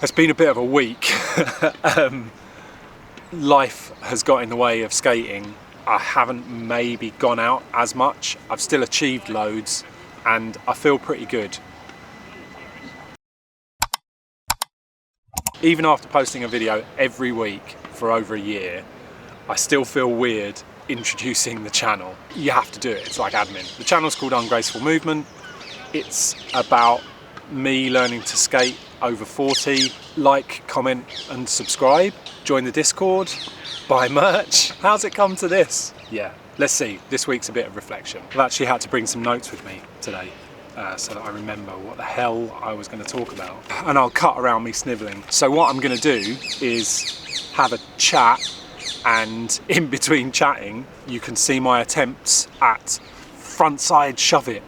It's been a bit of a week. Life has got in the way of skating. I haven't maybe gone out as much. I've still achieved loads and I feel pretty good. Even after posting a video every week for over a year, I still feel weird introducing the channel. You have to do it, it's like admin. The channel's called Ungraceful Movement. It's about me learning to skate over 40. Like, comment and subscribe. Join the Discord. Buy merch. How's it come to this? Yeah, let's see. This week's a bit of reflection. I've actually had to bring some notes with me today so that I remember what the hell I was going to talk about. And I'll cut around me snivelling. So what I'm going to do is have a chat, and in between chatting you can see my attempts at frontside shove it.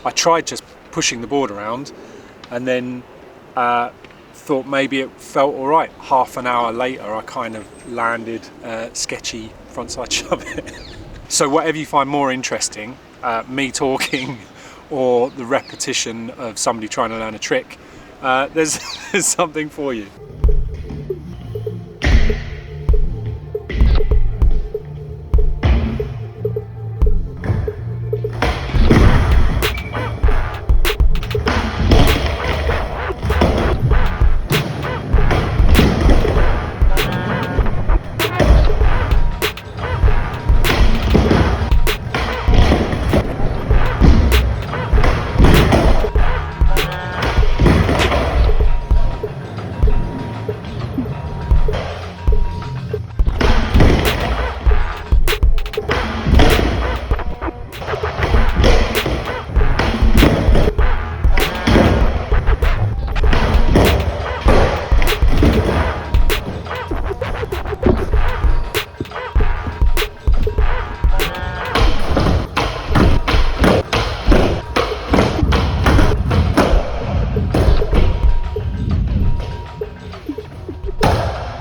I tried just pushing the board around and then thought maybe it felt alright. Half an hour later I kind of landed sketchy frontside shove it. So whatever you find more interesting, me talking or the repetition of somebody trying to learn a trick, there's something for you.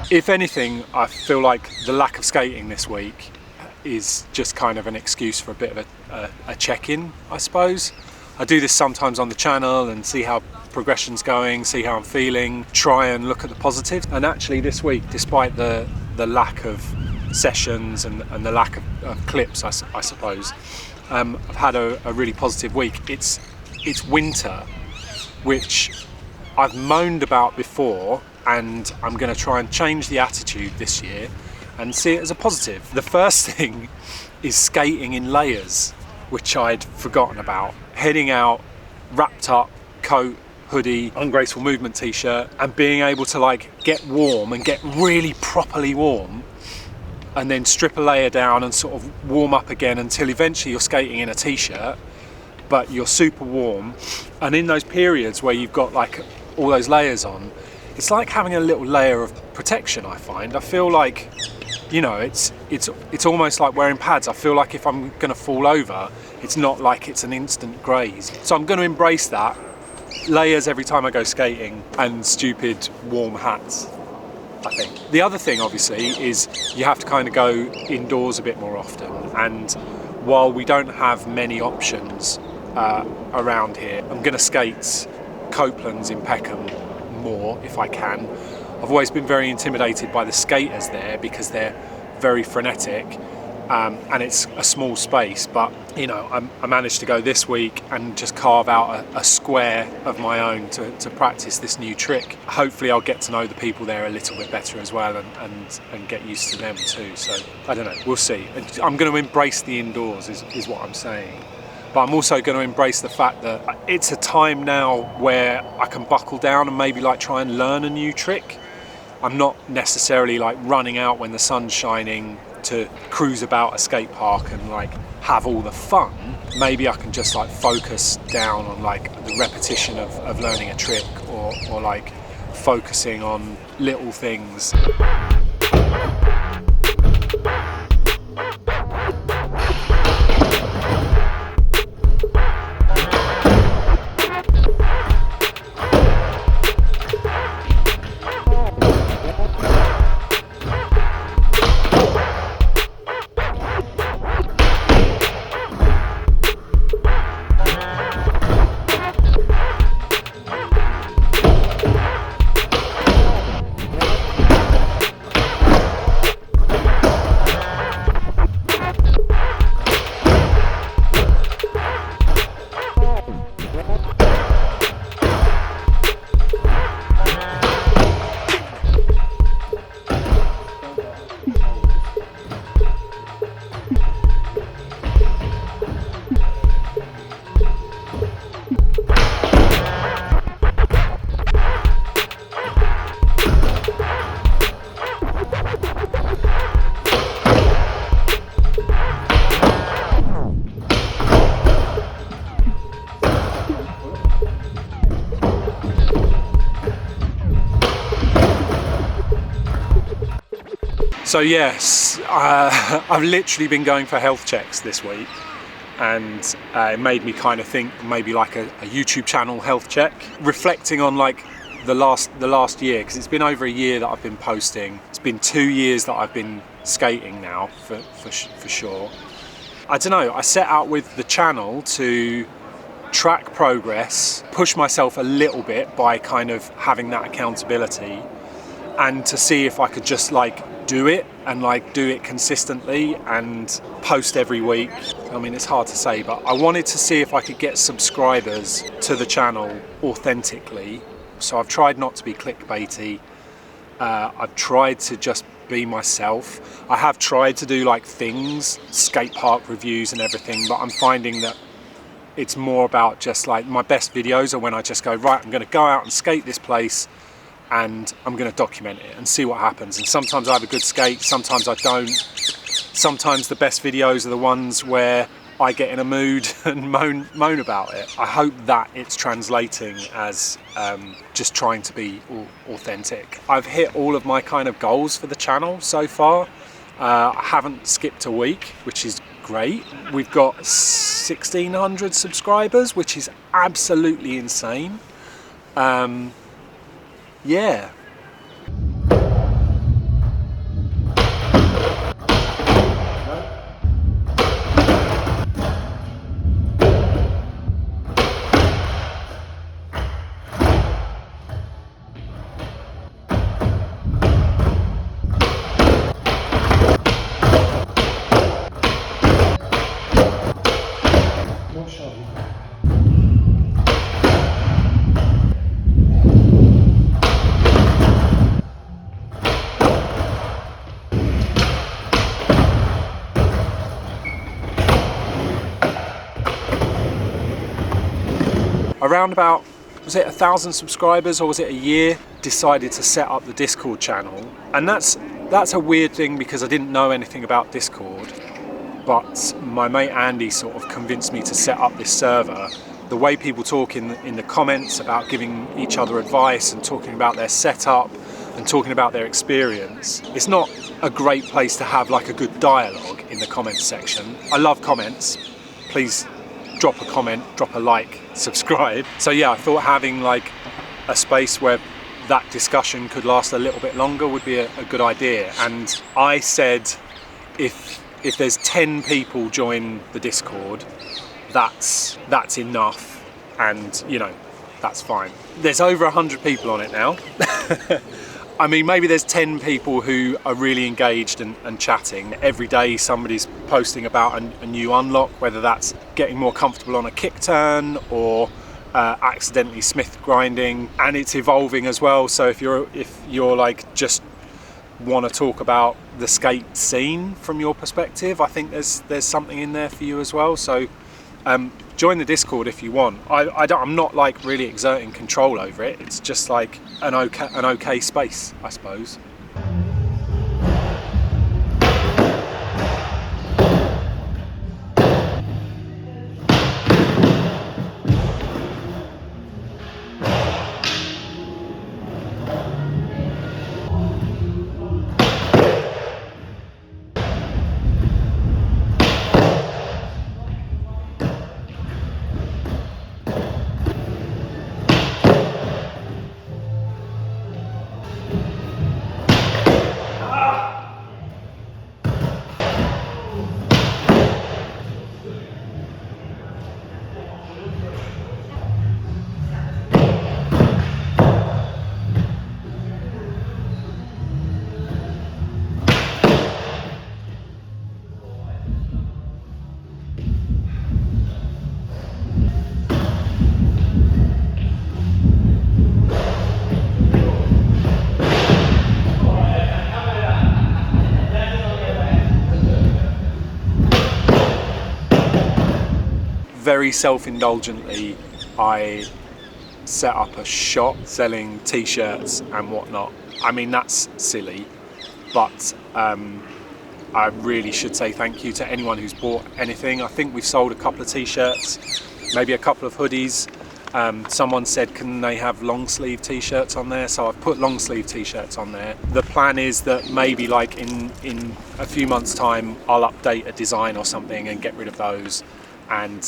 If anything, I feel like the lack of skating this week is just kind of an excuse for a bit of a check-in, I suppose. I do this sometimes on the channel and see how progression's going, see how I'm feeling, try and look at the positives. And actually this week, despite the lack of sessions and the lack of clips, I suppose, I've had a really positive week. It's winter, which I've moaned about before, and I'm going to try and change the attitude this year and see it as a positive. The first thing is skating in layers, which I'd forgotten about. Heading out, wrapped up, coat, hoodie, Ungraceful Movement t-shirt, and being able to like get warm and get really properly warm, and then strip a layer down and sort of warm up again until eventually you're skating in a t-shirt, but you're super warm. And in those periods where you've got like all those layers on, it's like having a little layer of protection, I find. I feel like, you know, it's almost like wearing pads. I feel like if I'm gonna fall over, it's not like it's an instant graze. So I'm gonna embrace that. Layers every time I go skating and stupid warm hats, I think. The other thing, obviously, is you have to kind of go indoors a bit more often. And while we don't have many options around here, I'm gonna skate Copeland's in Peckham more if I can. I've always been very intimidated by the skaters there because they're very frenetic and it's a small space, but you know, I managed to go this week and just carve out a square of my own to practice this new trick. Hopefully I'll get to know the people there a little bit better as well and get used to them too. So I don't know, we'll see. I'm going to embrace the indoors is what I'm saying. But I'm also going to embrace the fact that it's a time now where I can buckle down and maybe like try and learn a new trick. I'm not necessarily like running out when the sun's shining to cruise about a skate park and like have all the fun. Maybe I can just like focus down on like the repetition of learning a trick or like focusing on little things. So yes, I've literally been going for health checks this week, and it made me kind of think maybe like a YouTube channel health check, reflecting on like the last year, because it's been over a year that I've been posting. It's been 2 years that I've been skating now for sure. I don't know, I set out with the channel to track progress, push myself a little bit by kind of having that accountability, and to see if I could just like do it and like do it consistently and post every week. I mean, it's hard to say, but I wanted to see if I could get subscribers to the channel authentically. So I've tried not to be clickbaity. I've tried to just be myself. I have tried to do like things, skate park reviews and everything, but I'm finding that it's more about just like my best videos are when I just go, right, I'm going to go out and skate this place and I'm going to document it and see what happens. And sometimes I have a good skate, sometimes I don't. Sometimes the best videos are the ones where I get in a mood and moan about it. I hope that it's translating as just trying to be authentic. I've hit all of my kind of goals for the channel so far. I haven't skipped a week, which is great. We've got 1,600 subscribers, which is absolutely insane. Yeah. Around about, was it 1,000 subscribers or was it a year, decided to set up the Discord channel. And that's a weird thing because I didn't know anything about Discord, but my mate Andy sort of convinced me to set up this server. The way people talk in the comments about giving each other advice and talking about their setup and talking about their experience, it's not a great place to have like a good dialogue in the comments section. I love comments. Please drop a comment, drop a like, subscribe. So yeah, I thought having like a space where that discussion could last a little bit longer would be a good idea. And I said if there's 10 people join the Discord, that's enough, and you know, that's fine. There's over 100 people on it now. I mean, maybe there's 10 people who are really engaged and chatting. Every day somebody's posting about a new unlock, whether that's getting more comfortable on a kick turn or accidentally Smith grinding, and it's evolving as well. So if you're like just want to talk about the skate scene from your perspective, I think there's something in there for you as well. So join the Discord if you want. I'm not like really exerting control over it. It's just like an okay space, I suppose. Very self-indulgently, I set up a shop selling t-shirts and whatnot. I mean, that's silly, but I really should say thank you to anyone who's bought anything. I think we've sold a couple of t-shirts, maybe a couple of hoodies. Someone said, can they have long sleeve t-shirts on there? So I've put long sleeve t-shirts on there. The plan is that maybe like in a few months time, I'll update a design or something and get rid of those and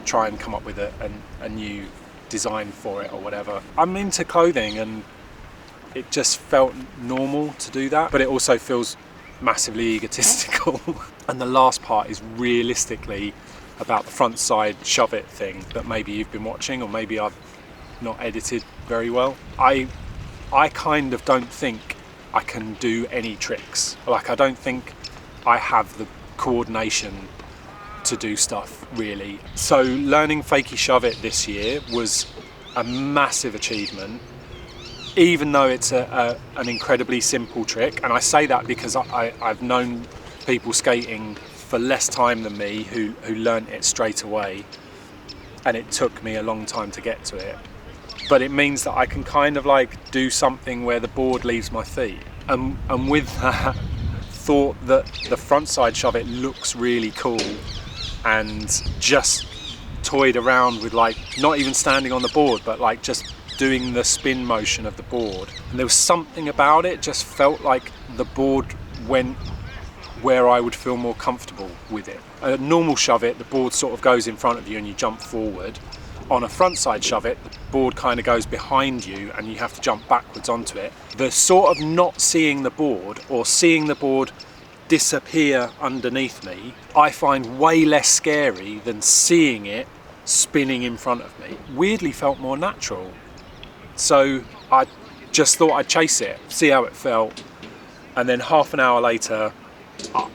try and come up with a new design for it or whatever. I'm into clothing and it just felt normal to do that, but it also feels massively egotistical. And the last part is realistically about the front side shove it thing that maybe you've been watching, or maybe I've not edited very well. I kind of don't think I can do any tricks. Like, I don't think I have the coordination to do stuff really. So learning fakie shove it this year was a massive achievement, even though it's an incredibly simple trick. And I say that because I've known people skating for less time than me who learnt it straight away, and it took me a long time to get to it. But it means that I can kind of like do something where the board leaves my feet, and with that thought that the front side shove it looks really cool, and just toyed around with like not even standing on the board but like just doing the spin motion of the board, and there was something about it, just felt like the board went where I would feel more comfortable with it. A normal shove it, the board sort of goes in front of you and you jump forward. On a front side shove it, the board kind of goes behind you and you have to jump backwards onto it. The sort of not seeing the board, or seeing the board disappear underneath me, I find way less scary than seeing it spinning in front of me. Weirdly felt more natural. So I just thought I'd chase it, see how it felt, and then half an hour later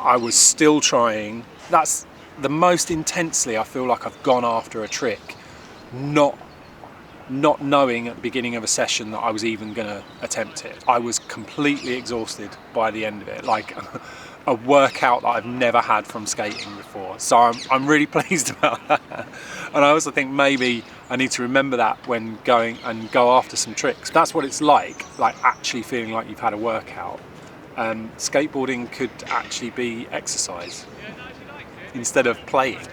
I was still trying. That's the most intensely I feel like I've gone after a trick, not knowing at the beginning of a session that I was even going to attempt it. I was completely exhausted by the end of it, like a workout that I've never had from skating before. So I'm really pleased about that. And I also think maybe I need to remember that when going and go after some tricks. That's what it's like actually feeling like you've had a workout. Skateboarding could actually be exercise instead of playing.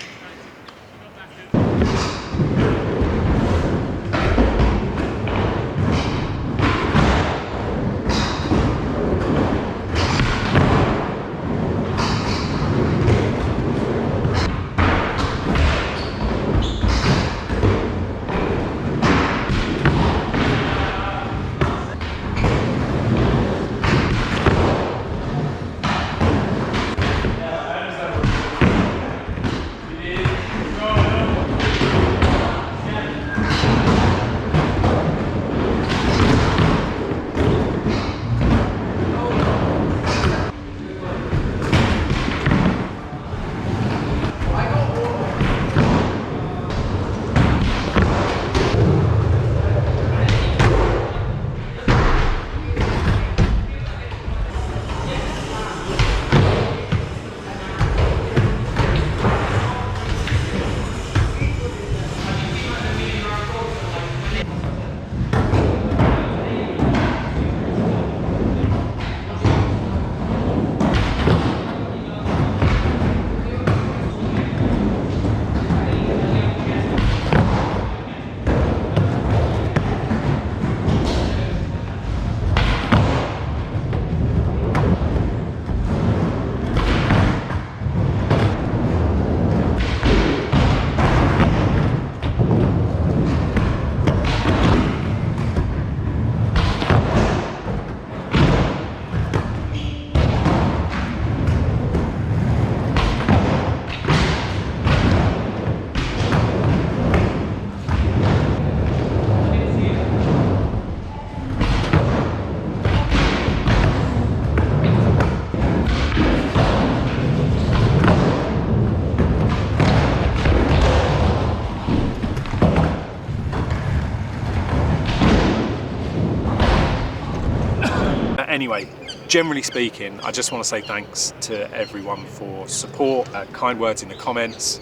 Anyway, generally speaking, I just want to say thanks to everyone for support, kind words in the comments,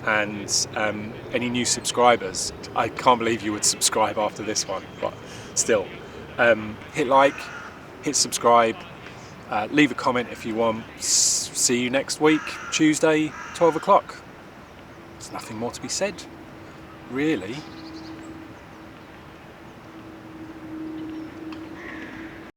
and any new subscribers. I can't believe you would subscribe after this one, but still. Hit like, hit subscribe, leave a comment if you want. See you next week, Tuesday, 12 o'clock. There's nothing more to be said, really.